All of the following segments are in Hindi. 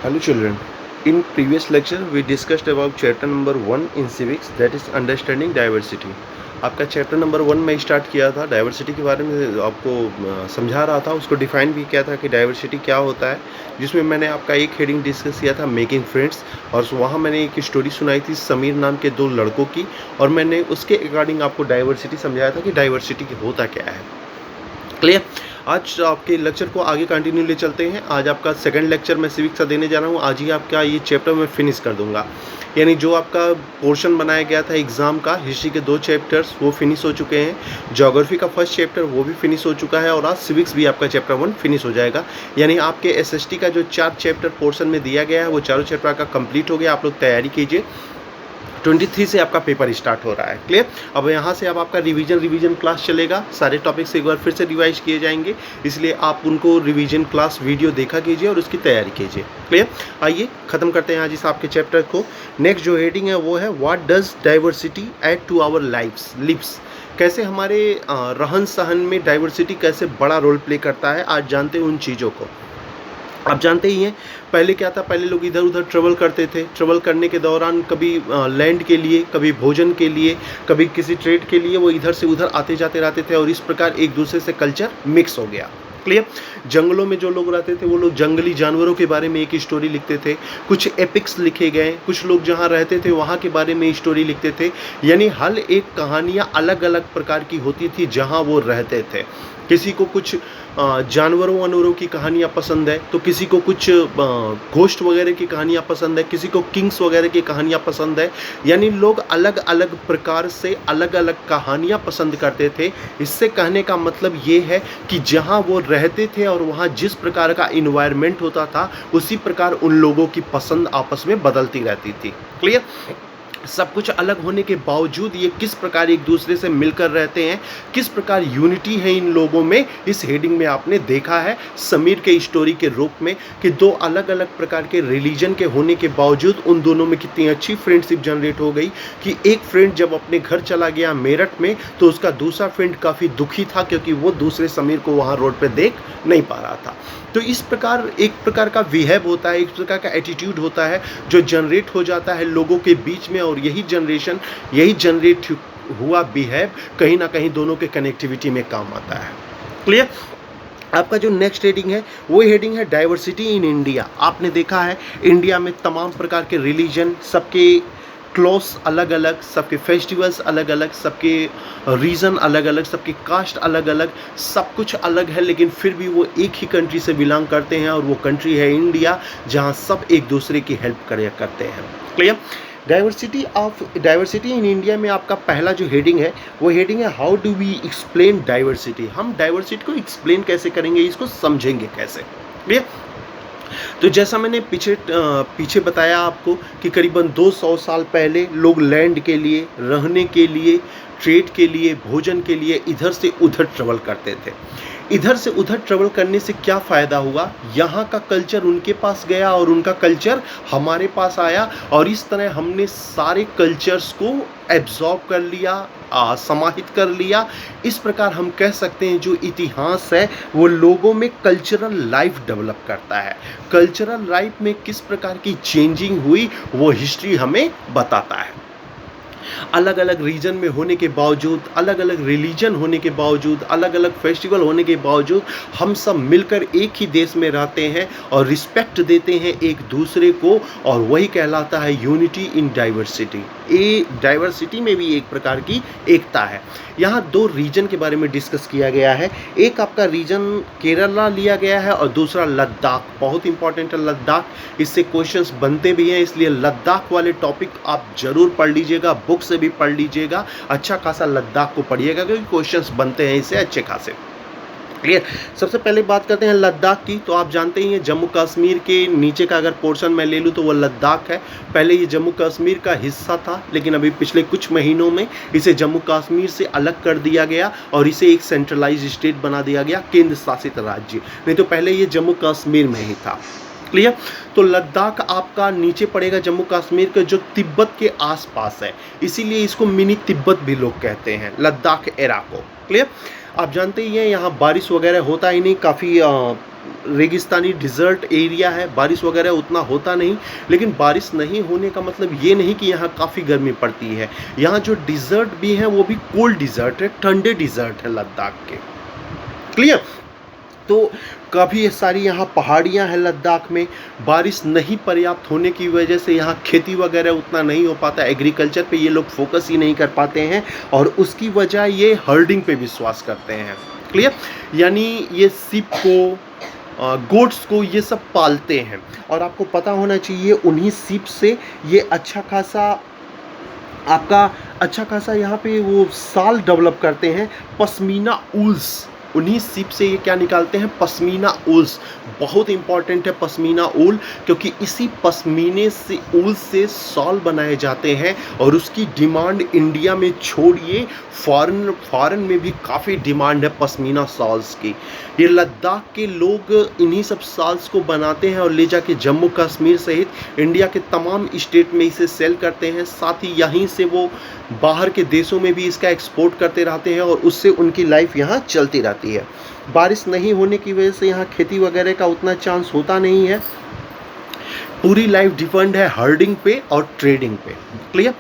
Hello children. In previous lecture we discussed about chapter number 1 in civics, that is understanding diversity. आपका चैप्टर नंबर 1 में स्टार्ट किया था, डाइवर्सिटी के बारे में आपको समझा रहा था, उसको डिफाइन भी किया था कि डाइवर्सिटी क्या होता है, जिसमें मैंने आपका एक हेडिंग डिस्कस किया था मेकिंग फ्रेंड्स, और वहाँ मैंने एक स्टोरी सुनाई थी समीर नाम के दो लड़कों की, और मैंने उसके अकॉर्डिंग आपको डाइवर्सिटी समझाया था कि डाइवर्सिटी होता क्या है। क्लियर। आज आपके लेक्चर को आगे कंटिन्यू ले चलते हैं। आज आपका सेकंड लेक्चर मैं सिविक्स का देने जा रहा हूँ। आज ही आपका ये चैप्टर मैं फिनिश कर दूंगा, यानी जो आपका पोर्शन बनाया गया था एग्ज़ाम का, हिस्ट्री के 2 चैप्टर्स वो फिनिश हो चुके हैं, ज्योग्राफी का फर्स्ट चैप्टर वो भी फिनिश हो चुका है, और आज सिविक्स भी आपका चैप्टर 1 फिनिश हो जाएगा। यानी आपके एसएसटी का जो 4 चैप्टर पोर्शन में दिया गया है वो चारों चैप्टर का कंप्लीट हो गया। आप लोग तैयारी कीजिए, 23 से आपका पेपर स्टार्ट हो रहा है। क्लियर। अब यहाँ से अब आपका रिवीजन क्लास चलेगा, सारे टॉपिक्स एक बार फिर से रिवाइज किए जाएंगे, इसलिए आप उनको रिवीजन क्लास वीडियो देखा कीजिए और उसकी तैयारी कीजिए। क्लियर। आइए ख़त्म करते हैं आज इस आपके चैप्टर को। नेक्स्ट जो हेडिंग है वो है what does diversity add to our lives. कैसे हमारे रहन सहन में डाइवर्सिटी कैसे बड़ा रोल प्ले करता है, आज जानते हैं उन चीज़ों को। आप जानते ही हैं पहले क्या था, पहले लोग इधर उधर ट्रेवल करते थे, ट्रेवल करने के दौरान कभी लैंड के लिए, कभी भोजन के लिए, कभी किसी ट्रेड के लिए वो इधर से उधर आते जाते रहते थे, और इस प्रकार एक दूसरे से कल्चर मिक्स हो गया। क्लियर। जंगलों में जो लोग रहते थे वो लोग जंगली जानवरों के बारे में एक स्टोरी लिखते थे, कुछ एपिक्स लिखे गए, कुछ लोग जहाँ रहते थे वहाँ के बारे में स्टोरी लिखते थे, यानी हर एक कहानियाँ अलग अलग प्रकार की होती थी जहाँ वो रहते थे। किसी को कुछ जानवरों वानवरों की कहानियाँ पसंद है, तो किसी को कुछ घोस्ट वगैरह की कहानियाँ पसंद है, किसी को किंग्स वगैरह की कहानियाँ पसंद है, यानी लोग अलग अलग प्रकार से अलग अलग कहानियाँ पसंद करते थे। इससे कहने का मतलब ये है कि जहाँ वो रहते थे और वहाँ जिस प्रकार का इन्वायरमेंट होता था उसी प्रकार उन लोगों की पसंद आपस में बदलती रहती थी। क्लियर। सब कुछ अलग होने के बावजूद ये किस प्रकार एक दूसरे से मिलकर रहते हैं, किस प्रकार यूनिटी है इन लोगों में, इस हेडिंग में आपने देखा है समीर के स्टोरी के रूप में कि दो अलग अलग प्रकार के रिलीजन के होने के बावजूद उन दोनों में कितनी अच्छी फ्रेंडशिप जनरेट हो गई कि एक फ्रेंड जब अपने घर चला गया मेरठ में तो उसका दूसरा फ्रेंड काफ़ी दुखी था क्योंकि वो दूसरे समीर को वहाँ रोड पर देख नहीं पा रहा था। तो इस प्रकार एक प्रकार का बिहेव होता है, एक प्रकार का एटीट्यूड होता है जो जनरेट हो जाता है लोगों के बीच में, और यही जनरेट हुआ बिहेव कहीं ना कहीं दोनों के कनेक्टिविटी में काम आता है। क्लियर। आपका जो नेक्स्ट हेडिंग है वो हेडिंग है डाइवर्सिटी इन इंडिया। आपने देखा है इंडिया में तमाम प्रकार के रिलीजन, सबके क्लोथ्स अलग अलग, सबके फेस्टिवल्स अलग अलग, सबके रीजन अलग अलग, सबकी कास्ट अलग अलग, सब कुछ अलग है, लेकिन फिर भी वो एक ही कंट्री से बिलोंग करते हैं, और वो कंट्री है इंडिया, जहाँ सब एक दूसरे की हेल्प करते हैं। क्लियर। डाइवर्सिटी इन इंडिया में आपका पहला जो हेडिंग है वो हेडिंग है how do we explain diversity. हम डाइवर्सिटी को एक्सप्लेन कैसे करेंगे, इसको समझेंगे कैसे। क्लियर। तो जैसा मैंने पीछे बताया आपको कि करीबन 200 साल पहले लोग लैंड के लिए, रहने के लिए, ट्रेड के लिए, भोजन के लिए इधर से उधर ट्रेवल करते थे। इधर से उधर ट्रेवल करने से क्या फ़ायदा हुआ, यहाँ का कल्चर उनके पास गया और उनका कल्चर हमारे पास आया, और इस तरह हमने सारे कल्चर्स को एब्जॉर्ब कर लिया, समाहित कर लिया। इस प्रकार हम कह सकते हैं जो इतिहास है वो लोगों में कल्चरल लाइफ डेवलप करता है। कल्चरल लाइफ में किस प्रकार की चेंजिंग हुई वो हिस्ट्री हमें बताता है। अलग अलग रीजन में होने के बावजूद, अलग अलग रिलीजन होने के बावजूद, अलग अलग फेस्टिवल होने के बावजूद हम सब मिलकर एक ही देश में रहते हैं और रिस्पेक्ट देते हैं एक दूसरे को, और वही कहलाता है यूनिटी इन डाइवर्सिटी। ये डाइवर्सिटी में भी एक प्रकार की एकता है। यहाँ 2 रीजन के बारे में डिस्कस किया गया है। एक आपका रीजन केरला लिया गया है और दूसरा लद्दाख। बहुत इंपॉर्टेंट है लद्दाख, इससे क्वेश्चंस बनते भी हैं, इसलिए लद्दाख वाले टॉपिक आप जरूर पढ़ लीजिएगा, बुक से भी पढ़ लीजिएगा, अच्छा खासा लद्दाख को पढ़िएगा क्योंकि क्वेश्चंस बनते हैं इससे अच्छे खासे। क्लियर। सबसे पहले बात करते हैं लद्दाख की। तो आप जानते ही हैं जम्मू कश्मीर के नीचे का अगर पोर्शन मैं ले लूँ तो वो लद्दाख है। पहले ये जम्मू कश्मीर का हिस्सा था, लेकिन अभी पिछले कुछ महीनों में इसे जम्मू कश्मीर से अलग कर दिया गया और इसे एक सेंट्रलाइज स्टेट बना दिया गया, केंद्र शासित राज्य। नहीं तो पहले ये जम्मू कश्मीर में ही था। क्लियर। तो लद्दाख आपका नीचे पड़ेगा जम्मू कश्मीर के, जो तिब्बत के आसपास है, इसीलिए इसको मिनी तिब्बत भी लोग कहते हैं, लद्दाख एरा को। क्लियर। आप जानते ही हैं यहाँ बारिश वगैरह होता ही नहीं, काफ़ी रेगिस्तानी डिज़र्ट एरिया है, बारिश वगैरह उतना होता नहीं। लेकिन बारिश नहीं होने का मतलब ये नहीं कि यहाँ काफ़ी गर्मी पड़ती है। यहाँ जो डिज़र्ट भी हैं वो भी कोल्ड डिज़र्ट है, ठंडे डिज़र्ट है लद्दाख के। क्लियर? तो काफ़ी सारी यहाँ पहाड़ियाँ हैं लद्दाख में। बारिश नहीं पर्याप्त होने की वजह से यहाँ खेती वगैरह उतना नहीं हो पाता, एग्रीकल्चर पे ये लोग फोकस ही नहीं कर पाते हैं और उसकी वजह ये हर्डिंग पे विश्वास करते हैं। क्लियर? यानी ये सिप को, गोट्स को ये सब पालते हैं और आपको पता होना चाहिए उन्हीं सिप से ये अच्छा खासा यहाँ पे वो साल डेवलप करते हैं, पश्मीना ऊल्स। उन्हीं सिप से ये क्या निकालते हैं, पश्मीना ऊल्स। बहुत इंपॉर्टेंट है पश्मीना ऊल, क्योंकि इसी पश्मीने से ऊल से शॉल बनाए जाते हैं और उसकी डिमांड इंडिया में छोड़िए फॉरेन में भी काफ़ी डिमांड है पश्मीना शॉल्स की। ये लद्दाख के लोग इन्हीं सब शॉल्स को बनाते हैं और ले जाके जम्मू कश्मीर सहित इंडिया के तमाम स्टेट में इसे सेल करते हैं। साथ ही यहीं से वो बाहर के देशों में भी इसका एक्सपोर्ट करते रहते हैं और उससे उनकी लाइफ यहाँ चलती रहती है। बारिश नहीं होने की वजह से यहाँ खेती वगैरह का उतना चांस होता नहीं है। पूरी लाइफ डिपेंड है हर्डिंग पे और ट्रेडिंग पे। क्लियर?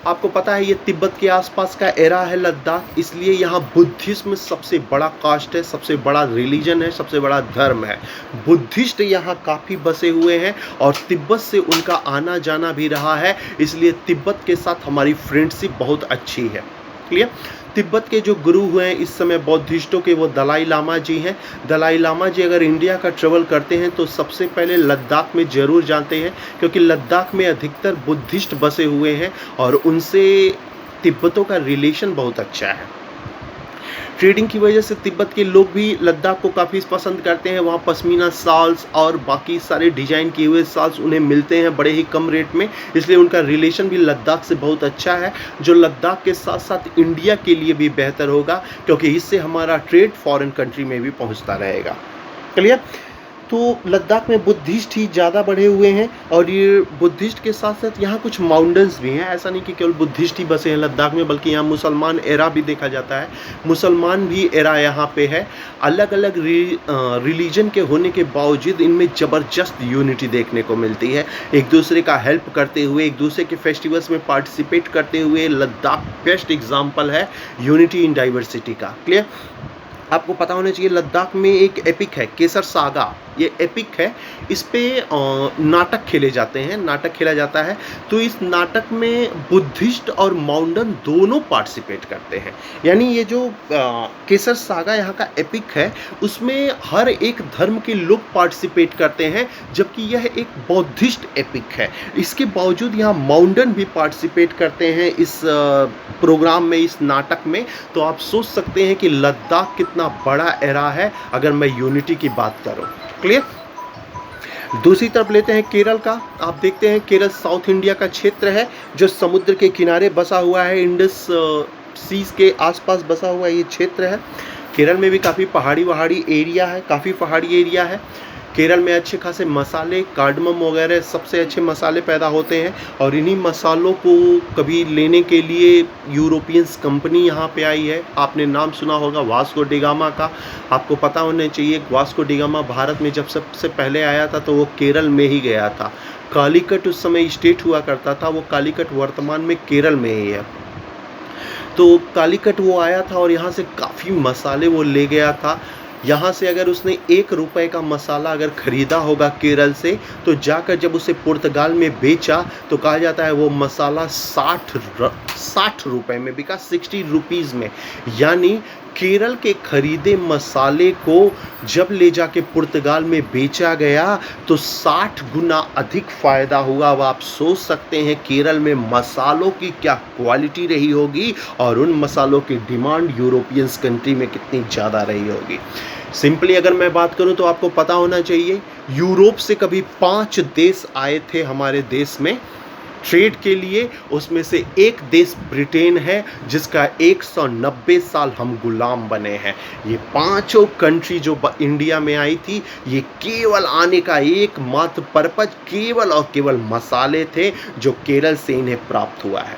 आपको पता है ये तिब्बत के आसपास का एरा है लद्दाख, इसलिए यहाँ बुद्धिज्म सबसे बड़ा कास्ट है, सबसे बड़ा रिलीजन है, सबसे बड़ा धर्म है। बुद्धिस्ट यहाँ काफ़ी बसे हुए हैं और तिब्बत से उनका आना जाना भी रहा है, इसलिए तिब्बत के साथ हमारी फ्रेंडशिप बहुत अच्छी है। क्लियर? तिब्बत के जो गुरु हुए हैं इस समय बौद्धिस्टों के, वो दलाई लामा जी हैं। दलाई लामा जी अगर इंडिया का ट्रेवल करते हैं तो सबसे पहले लद्दाख में ज़रूर जाते हैं, क्योंकि लद्दाख में अधिकतर बुद्धिस्ट बसे हुए हैं और उनसे तिब्बतों का रिलेशन बहुत अच्छा है। ट्रेडिंग की वजह से तिब्बत के लोग भी लद्दाख को काफ़ी पसंद करते हैं। वहाँ पश्मीना शॉल्स और बाकी सारे डिजाइन किए हुए शॉल्स उन्हें मिलते हैं बड़े ही कम रेट में, इसलिए उनका रिलेशन भी लद्दाख से बहुत अच्छा है, जो लद्दाख के साथ साथ इंडिया के लिए भी बेहतर होगा, क्योंकि इससे हमारा ट्रेड फॉरेन कंट्री में भी पहुँचता रहेगा। क्लियर? तो लद्दाख में बुद्धिस्ट ही ज़्यादा बढ़े हुए हैं और ये बुद्धिस्ट के साथ साथ यहाँ कुछ माउंटेन्स भी हैं। ऐसा नहीं कि केवल बुद्धिस्ट ही बसे हैं लद्दाख में, बल्कि यहाँ मुसलमान एरा भी देखा जाता है। मुसलमान भी एरा यहाँ पे है। अलग अलग रिलीजन के होने के बावजूद इनमें ज़बरदस्त यूनिटी देखने को मिलती है। एक दूसरे का हेल्प करते हुए, एक दूसरे के फेस्टिवल्स में पार्टिसिपेट करते हुए लद्दाख बेस्ट एग्जाम्पल है यूनिटी इन डाइवर्सिटी का। क्लियर? आपको पता होना चाहिए लद्दाख में एक एपिक है केसर सागा, ये एपिक है। इस पे नाटक खेले जाते हैं, नाटक खेला जाता है। तो इस नाटक में बुद्धिस्ट और माउंटन दोनों पार्टिसिपेट करते हैं। यानी ये जो केसर सागा यहाँ का एपिक है उसमें हर एक धर्म के लोग पार्टिसिपेट करते हैं, जबकि यह एक बौद्धिस्ट एपिक है। इसके बावजूद यहाँ माउंटन भी पार्टिसिपेट करते हैं इस प्रोग्राम में, इस नाटक में। तो आप सोच सकते हैं कि लद्दाख कितना बड़ा एरा है अगर मैं यूनिटी की बात करूं। क्लियर? दूसरी तरफ लेते हैं केरल का। आप देखते हैं केरल साउथ इंडिया का क्षेत्र है जो समुद्र के किनारे बसा हुआ है, इंडस सीज के आसपास बसा हुआ ये क्षेत्र है। केरल में भी काफ़ी पहाड़ी एरिया है, काफ़ी पहाड़ी एरिया है। केरल में अच्छे खासे मसाले, कार्डमम वगैरह सबसे अच्छे मसाले पैदा होते हैं और इन्हीं मसालों को कभी लेने के लिए यूरोपियंस कंपनी यहाँ पे आई है। आपने नाम सुना होगा वास्को डिगामा का। आपको पता होना चाहिए वास्को डिगामा भारत में जब सबसे पहले आया था तो वो केरल में ही गया था। कालीकट उस समय स्टेट हुआ करता था, वो कालीकट वर्तमान में केरल में ही है। तो कालीकट वो आया था और यहाँ से काफ़ी मसाले वो ले गया था। यहाँ से अगर उसने 1 रुपए का मसाला अगर ख़रीदा होगा केरल से, तो जाकर जब उसे पुर्तगाल में बेचा तो कहा जाता है वो मसाला 60 रुपए में बिका, 60 रुपीज़ में। यानी केरल के खरीदे मसाले को जब ले जाके पुर्तगाल में बेचा गया तो 60 गुना अधिक फ़ायदा हुआ। अब आप सोच सकते हैं केरल में मसालों की क्या क्वालिटी रही होगी और उन मसालों की डिमांड यूरोपियंस कंट्री में कितनी ज़्यादा रही होगी। सिंपली अगर मैं बात करूं तो आपको पता होना चाहिए यूरोप से कभी 5 देश आए थे हमारे देश में ट्रेड के लिए। उसमें से एक देश ब्रिटेन है जिसका 190 साल हम गुलाम बने हैं। ये 5 कंट्री जो इंडिया में आई थी, ये केवल आने का एकमात्र पर्पज केवल और केवल मसाले थे जो केरल से इन्हें प्राप्त हुआ है।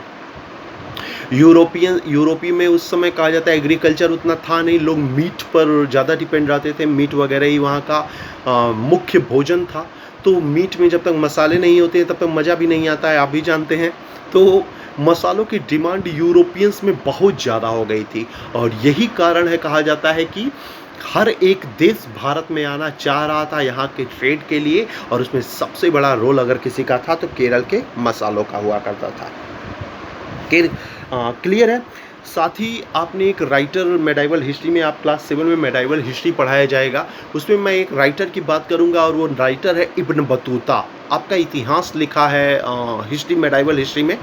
यूरोपी में उस समय कहा जाता है एग्रीकल्चर उतना था नहीं, लोग मीट पर ज़्यादा डिपेंड रहते थे, मीट वगैरह ही वहाँ का मुख्य भोजन था। तो मीट में जब तक मसाले नहीं होते तब तक मज़ा भी नहीं आता है, आप भी जानते हैं। तो मसालों की डिमांड यूरोपियंस में बहुत ज़्यादा हो गई थी और यही कारण है, कहा जाता है कि हर एक देश भारत में आना चाह रहा था यहाँ के ट्रेड के लिए, और उसमें सबसे बड़ा रोल अगर किसी का था तो केरल के मसालों का हुआ करता था। क्लियर है। साथ ही आपने एक राइटर, मेडाइवल हिस्ट्री में, आप क्लास 7 में मेडाइवल हिस्ट्री पढ़ाया जाएगा, उसमें मैं एक राइटर की बात करूंगा और वो राइटर है इब्न बतूता। आपका इतिहास लिखा है हिस्ट्री, मेडाइवल हिस्ट्री में।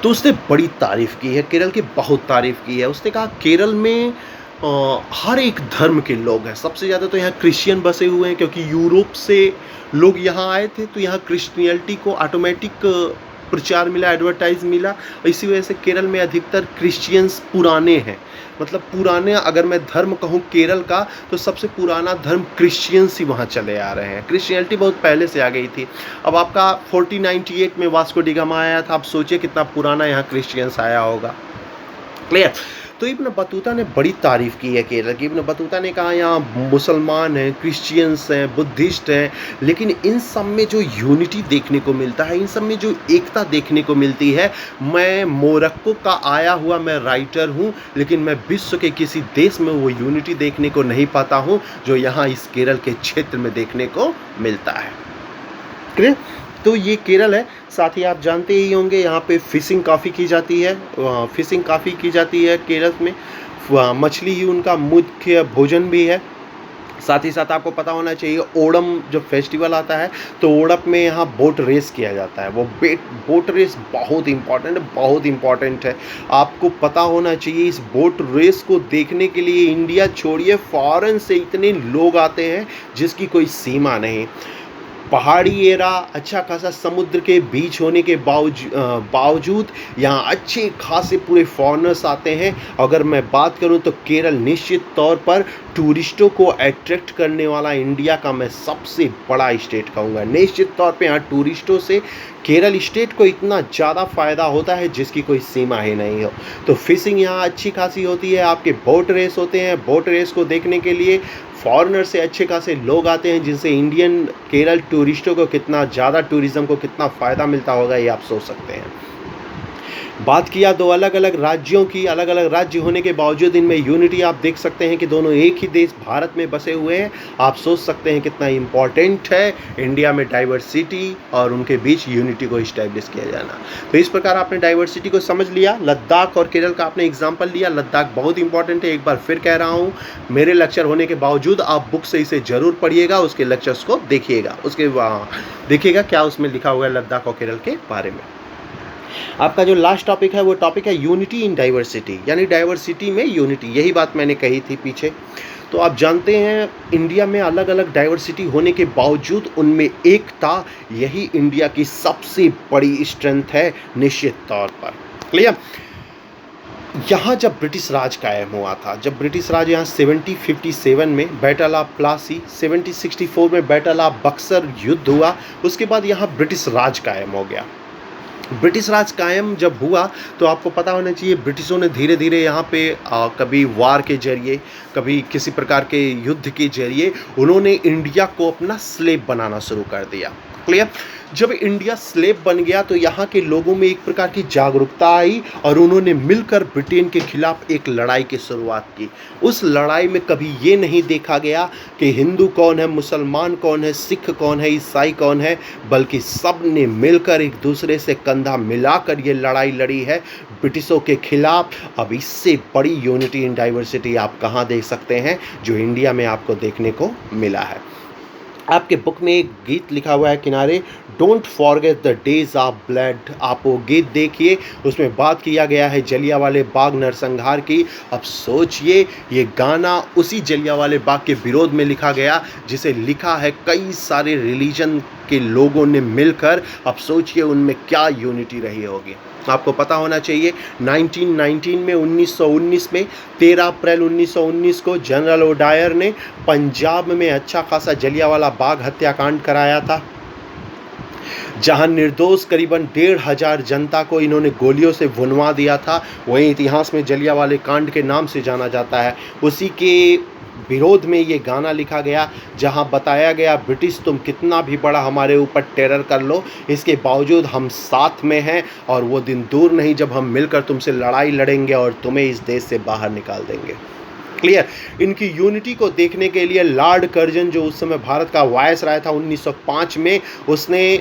तो उसने बड़ी तारीफ़ की है केरल की, बहुत तारीफ़ की है। उसने कहा केरल में हर एक धर्म के लोग हैं। सबसे ज़्यादा तो यहाँ क्रिश्चियन बसे हुए हैं, क्योंकि यूरोप से लोग यहाँ आए थे तो यहाँ क्रिश्चियनिटी को ऑटोमेटिक प्रचार मिला, एडवर्टाइज मिला। इसी वजह से केरल में अधिकतर क्रिश्चियंस पुराने हैं। मतलब पुराने, अगर मैं धर्म कहूँ केरल का, तो सबसे पुराना धर्म क्रिश्चियंस ही वहाँ चले आ रहे हैं। क्रिश्चियनिटी बहुत पहले से आ गई थी। अब आपका 1498 में वास्को डी गामा आया था, आप सोचिए कितना पुराना यहाँ क्रिश्चियंस आया होगा। क्लियर। तो इब्न बतूता ने बड़ी तारीफ़ की है केरल की। इब्न बतूता ने कहा यहाँ मुसलमान हैं, क्रिश्चियंस हैं, बुद्धिस्ट हैं, लेकिन इन सब में जो यूनिटी देखने को मिलता है, इन सब में जो एकता देखने को मिलती है। मैं मोरक्को का आया हुआ मैं राइटर हूँ, लेकिन मैं विश्व के किसी देश में वो यूनिटी देखने को नहीं पाता हूँ जो यहाँ इस केरल के क्षेत्र में देखने को मिलता है। क्लियर। तो ये केरल है। साथ ही आप जानते ही होंगे यहाँ पे फिशिंग काफ़ी की जाती है, फिशिंग काफ़ी की जाती है केरल में। मछली ही उनका मुख्य भोजन भी है। साथ ही साथ आपको पता होना चाहिए, ओणम जब फेस्टिवल आता है तो ओणम में यहाँ बोट रेस किया जाता है। वो बोट रेस बहुत इम्पॉर्टेंट है, बहुत इम्पॉर्टेंट है। आपको पता होना चाहिए, इस बोट रेस को देखने के लिए इंडिया छोड़िए, फॉरेन से इतने लोग आते हैं जिसकी कोई सीमा नहीं। पहाड़ी एरा, अच्छा खासा समुद्र के बीच होने के बावजूद यहाँ अच्छे खासे पूरे फॉरेनर्स आते हैं। अगर मैं बात करूँ तो केरल निश्चित तौर पर टूरिस्टों को अट्रैक्ट करने वाला इंडिया का मैं सबसे बड़ा स्टेट कहूँगा। निश्चित तौर पे यहाँ टूरिस्टों से केरल स्टेट को इतना ज़्यादा फ़ायदा होता है जिसकी कोई सीमा ही नहीं हो। तो फिशिंग यहाँ अच्छी खासी होती है, आपके बोट रेस होते हैं। बोट रेस को देखने के लिए फॉरेनर से अच्छे खासे लोग आते हैं, जिनसे इंडियन केरल टूरिस्टों को कितना ज़्यादा, टूरिज़्म को कितना फ़ायदा मिलता होगा ये आप सोच सकते हैं। बात किया दो अलग अलग राज्यों की, अलग अलग राज्य होने के बावजूद इनमें यूनिटी आप देख सकते हैं कि दोनों एक ही देश भारत में बसे हुए हैं। आप सोच सकते हैं कितना इम्पॉर्टेंट है इंडिया में डाइवर्सिटी और उनके बीच यूनिटी को इस्टेब्लिश किया जाना। तो इस प्रकार आपने डाइवर्सिटी को समझ लिया। लद्दाख और केरल का आपने एग्जाम्पल लिया। लद्दाख बहुत इंपॉर्टेंट है, एक बार फिर कह रहा हूँ, मेरे लेक्चर होने के बावजूद आप बुक से इसे ज़रूर पढ़िएगा, उसके लेक्चर्स को देखिएगा, उसके देखिएगा क्या उसमें लिखा हुआ है लद्दाख और केरल के बारे में। आपका जो लास्ट टॉपिक है वो टॉपिक है यूनिटी इन डाइवर्सिटी, यानी डाइवर्सिटी में यूनिटी। यही बात मैंने कही थी पीछे। तो आप जानते हैं इंडिया में अलग अलग डाइवर्सिटी होने के बावजूद उनमें एकता, यही इंडिया की सबसे बड़ी स्ट्रेंथ है निश्चित तौर पर। क्लियर। यहाँ जब ब्रिटिश राज कायम हुआ था, जब ब्रिटिश राज यहाँ 1757 में बैटल ऑफ प्लासी, 1764 में बैटल ऑफ बक्सर युद्ध हुआ, उसके बाद यहाँ ब्रिटिश राज कायम हो गया। ब्रिटिश राज कायम जब हुआ तो आपको पता होना चाहिए ब्रिटिशों ने धीरे धीरे यहाँ पे कभी वार के जरिए, कभी किसी प्रकार के युद्ध के जरिए उन्होंने इंडिया को अपना स्लेव बनाना शुरू कर दिया। क्लियर। जब इंडिया स्लेव बन गया तो यहाँ के लोगों में एक प्रकार की जागरूकता आई और उन्होंने मिलकर ब्रिटेन के खिलाफ एक लड़ाई की शुरुआत की। उस लड़ाई में कभी ये नहीं देखा गया कि हिंदू कौन है, मुसलमान कौन है, सिख कौन है, ईसाई कौन है, बल्कि सब ने मिलकर एक दूसरे से कंधा मिलाकर ये लड़ाई लड़ी है ब्रिटिशों के खिलाफ। अब इससे बड़ी यूनिटी इन डाइवर्सिटी आप कहाँ देख सकते हैं जो इंडिया में आपको देखने को मिला है। आपके बुक में एक गीत लिखा हुआ है किनारे, don't forget the days of blood. आप वो गीत देखिए, उसमें बात किया गया है जलियांवाले बाग नरसंहार की। अब सोचिए ये गाना उसी जलियांवाले बाग के विरोध में लिखा गया जिसे लिखा है कई सारे रिलीजन के लोगों ने मिलकर। अब सोचिए उनमें क्या यूनिटी रही होगी। आपको पता होना चाहिए 1919 में 1919 में 13 अप्रैल 1919 को जनरल ओडायर ने पंजाब में अच्छा खासा जलियांवाला बाग हत्याकांड कराया था। जहां निर्दोष करीबन 1,500 जनता को इन्होंने गोलियों से भुनवा दिया था, वहीं इतिहास में जलियांवाला कांड के नाम से जाना जाता है। उसी के विरोध में ये गाना लिखा गया, जहां बताया गया ब्रिटिश तुम कितना भी बड़ा हमारे ऊपर टेरर कर लो, इसके बावजूद हम साथ में हैं और वो दिन दूर नहीं जब हम मिलकर तुमसे लड़ाई लड़ेंगे और तुम्हें इस देश से बाहर निकाल देंगे। क्लियर। इनकी यूनिटी को देखने के लिए लॉर्ड कर्जन, जो उस समय भारत का वायसराय था 1905 में, उसने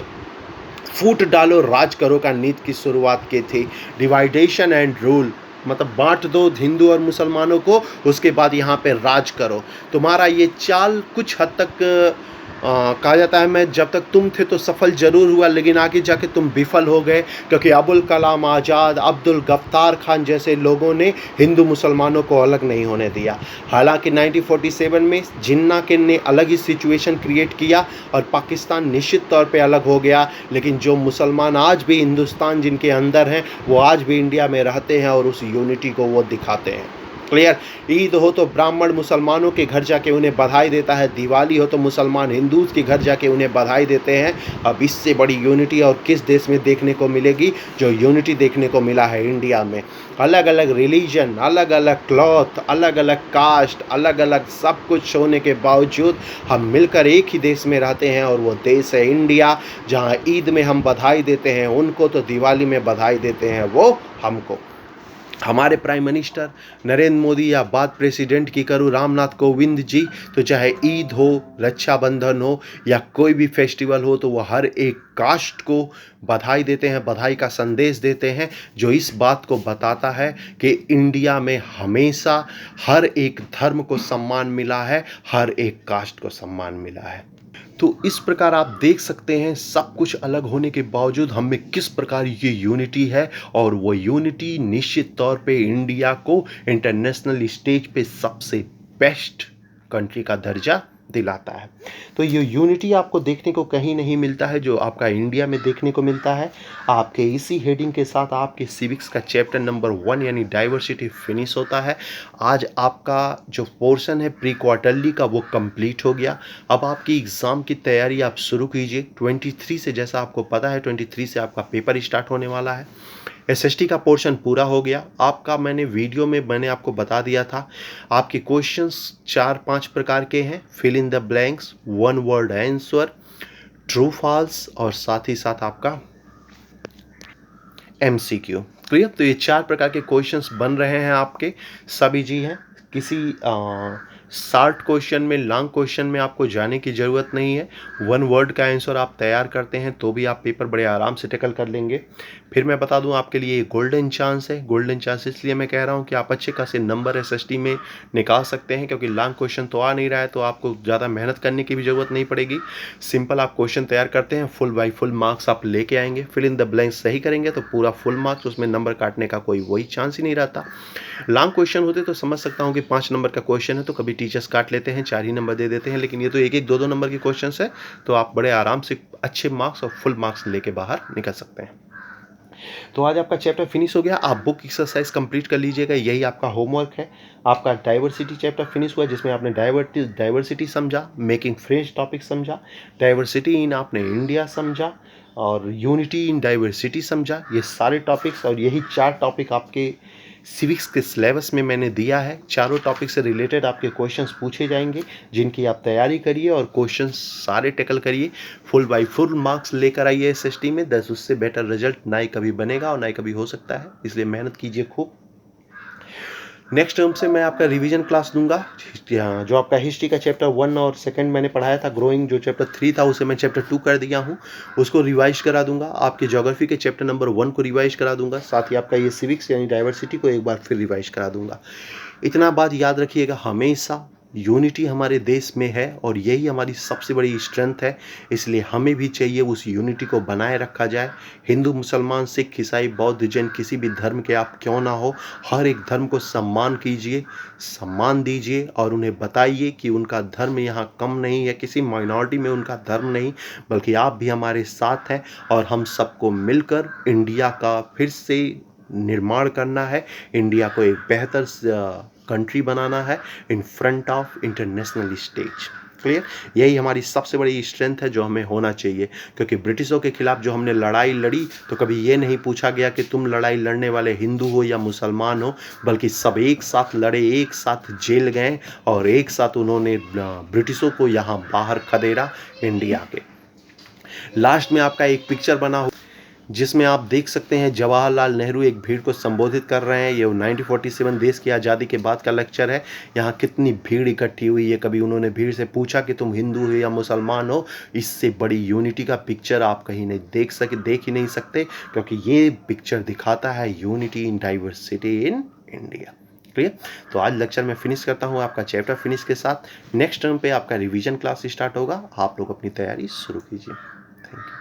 फूट डालो राज करो का नीति की शुरुआत की थी। डिवाइडेशन एंड रूल, मतलब बांट दो हिंदू और मुसलमानों को, उसके बाद यहाँ पे राज करो। तुम्हारा ये चाल कुछ हद तक कहा जाता है, मैं जब तक तुम थे तो सफल जरूर हुआ, लेकिन आगे जाके तुम विफल हो गए, क्योंकि अबुल कलाम आज़ाद, अब्दुल गफ्तार खान जैसे लोगों ने हिंदू मुसलमानों को अलग नहीं होने दिया। हालांकि 1947 में जिन्ना के ने अलग ही सिचुएशन क्रिएट किया और पाकिस्तान निश्चित तौर पे अलग हो गया, लेकिन जो मुसलमान आज भी हिंदुस्तान जिनके अंदर हैं, वो आज भी इंडिया में रहते हैं और उस यूनिटी को वो दिखाते हैं। क्लियर। ईद हो तो ब्राह्मण मुसलमानों के घर जाके उन्हें बधाई देता है, दिवाली हो तो मुसलमान हिंदूज के घर जाके उन्हें बधाई देते हैं। अब इससे बड़ी यूनिटी और किस देश में देखने को मिलेगी, जो यूनिटी देखने को मिला है इंडिया में। अलग अलग रिलीजन, अलग अलग क्लॉथ, अलग अलग कास्ट, अलग अलग सब कुछ होने के बावजूद हम मिलकर एक ही देश में रहते हैं, और वो देश है इंडिया। जहाँ ईद में हम बधाई देते हैं उनको, तो दिवाली में बधाई देते हैं वो हमको। हमारे प्राइम मिनिस्टर नरेंद्र मोदी या बात प्रेसिडेंट की करूँ रामनाथ कोविंद जी, तो चाहे ईद हो, रक्षाबंधन हो या कोई भी फेस्टिवल हो, तो वो हर एक कास्ट को बधाई देते हैं, बधाई का संदेश देते हैं, जो इस बात को बताता है कि इंडिया में हमेशा हर एक धर्म को सम्मान मिला है, हर एक कास्ट को सम्मान मिला है। तो इस प्रकार आप देख सकते हैं सब कुछ अलग होने के बावजूद हम में किस प्रकार ये यूनिटी है, और वो यूनिटी निश्चित तौर पे इंडिया को इंटरनेशनल स्टेज पे सबसे बेस्ट कंट्री का दर्जा दिलाता है। तो ये यूनिटी आपको देखने को कहीं नहीं मिलता है, जो आपका इंडिया में देखने को मिलता है। आपके इसी हेडिंग के साथ आपके सिविक्स का चैप्टर नंबर 1 यानी डाइवर्सिटी फिनिश होता है। आज आपका जो पोर्शन है प्री क्वार्टरली का वो कंप्लीट हो गया। अब आपकी एग्ज़ाम की तैयारी आप शुरू कीजिए। 23 से, जैसा आपको पता है 23 से आपका पेपर स्टार्ट होने वाला है। एसएसटी का पोर्शन पूरा हो गया आपका। मैंने वीडियो में आपको बता दिया था, आपके क्वेश्चंस 4-5 प्रकार के हैं। Fill in the blanks, 1 word answer, true false, और साथ ही साथ आपका एमसीक्यू। क्लियर। तो ये 4 प्रकार के क्वेश्चंस बन रहे हैं आपके, सभी जी हैं। किसी शॉर्ट क्वेश्चन में, लॉन्ग क्वेश्चन में आपको जाने की ज़रूरत नहीं है। 1 वर्ड का आंसर आप तैयार करते हैं तो भी आप पेपर बड़े आराम से टैकल कर लेंगे। फिर मैं बता दूं आपके लिए गोल्डन चांस है। गोल्डन चांस इसलिए मैं कह रहा हूं कि आप अच्छे खासे नंबर एसएसटी में निकाल सकते हैं, क्योंकि लॉन्ग क्वेश्चन तो आ नहीं रहा है, तो आपको ज़्यादा मेहनत करने की भी ज़रूरत नहीं पड़ेगी। सिंपल आप क्वेश्चन तैयार करते हैं, फुल बाई फुल मार्क्स आप लेके आएंगे। फिल इन द ब्लैंक्स सही करेंगे तो पूरा फुल मार्क्स, उसमें नंबर काटने का कोई वही चांस ही नहीं रहता। लॉन्ग क्वेश्चन होते तो समझ सकता हूँ कि 5 नंबर का क्वेश्चन है तो कभी टीचर्स काट लेते हैं, 4 ही नंबर दे देते हैं, लेकिन ये तो 1-1, 2-2 नंबर के क्वेश्चन है, तो आप बड़े आराम से अच्छे मार्क्स और फुल मार्क्स लेके बाहर निकल सकते हैं। तो आज आपका चैप्टर फिनिश हो गया। आप बुक एक्सरसाइज कंप्लीट कर लीजिएगा, यही आपका होमवर्क है। आपका डाइवर्सिटी चैप्टर फिनिश हुआ, जिसमें आपने डाइवर्सिटी समझा, मेकिंग फ्रेंच टॉपिक समझा, डाइवर्सिटी इन आपने इंडिया समझा, और यूनिटी इन डाइवर्सिटी समझा। ये सारे टॉपिक्स और यही 4 टॉपिक आपके सिविक्स के सिलेबस में मैंने दिया है। चारों टॉपिक से रिलेटेड आपके क्वेश्चंस पूछे जाएंगे, जिनकी आप तैयारी करिए और क्वेश्चंस सारे टैकल करिए। फुल बाई फुल मार्क्स लेकर आइए एसएसटी में। 10 उससे बेटर रिजल्ट ना ही कभी बनेगा और ना ही कभी हो सकता है, इसलिए मेहनत कीजिए खूब। नेक्स्ट टर्म से मैं आपका रिवीजन क्लास दूंगा। जो आपका हिस्ट्री का चैप्टर 1 और 2 मैंने पढ़ाया था, ग्रोइंग जो चैप्टर 3 था उसे मैं चैप्टर 2 कर दिया हूँ, उसको रिवाइज करा दूंगा। आपके ज्योग्राफी के चैप्टर नंबर 1 को रिवाइज करा दूंगा, साथ ही आपका ये सिविक्स यानी डाइवर्सिटी को एक बार फिर रिवाइज करा दूंगा। इतना बात याद रखिएगा, हमेशा यूनिटी हमारे देश में है और यही हमारी सबसे बड़ी स्ट्रेंथ है, इसलिए हमें भी चाहिए उस यूनिटी को बनाए रखा जाए। हिंदू, मुसलमान, सिख, ईसाई, बौद्ध, जैन, किसी भी धर्म के आप क्यों ना हो, हर एक धर्म को सम्मान कीजिए, सम्मान दीजिए और उन्हें बताइए कि उनका धर्म यहाँ कम नहीं है, किसी माइनॉरिटी में उनका धर्म नहीं, बल्कि आप भी हमारे साथ हैं और हम सबको मिलकर इंडिया का फिर से निर्माण करना है, इंडिया को एक बेहतर कंट्री बनाना है in front of international stage. Clear? यही हमारी सबसे बड़ी स्ट्रेंथ है जो हमें होना चाहिए, क्योंकि ब्रिटिशों के खिलाफ जो हमने लड़ाई लड़ी तो कभी ये नहीं पूछा गया कि तुम लड़ाई लड़ने वाले हिंदू हो या मुसलमान हो, बल्कि सब एक साथ लड़े, एक साथ जेल गए और एक साथ उन्होंने ब्रिटिशों को यहाँ बाहर खदेड़ा इंडिया के। लास्ट में आपका एक पिक्चर बना हो जिसमें आप देख सकते हैं जवाहरलाल नेहरू एक भीड़ को संबोधित कर रहे हैं। ये 1947 देश की आज़ादी के बाद का लेक्चर है। यहाँ कितनी भीड़ इकट्ठी हुई है, कभी उन्होंने भीड़ से पूछा कि तुम हिंदू हो या मुसलमान हो। इससे बड़ी यूनिटी का पिक्चर आप कहीं नहीं देख ही नहीं सकते, क्योंकि ये पिक्चर दिखाता है unity in diversity in India. Clear? तो आज लेक्चर में फिनिश करता हूँ आपका चैप्टर फिनिश के साथ। नेक्स्ट टर्म पे आपका रिवीजन क्लास स्टार्ट होगा, आप लोग अपनी तैयारी शुरू कीजिए। Thank you.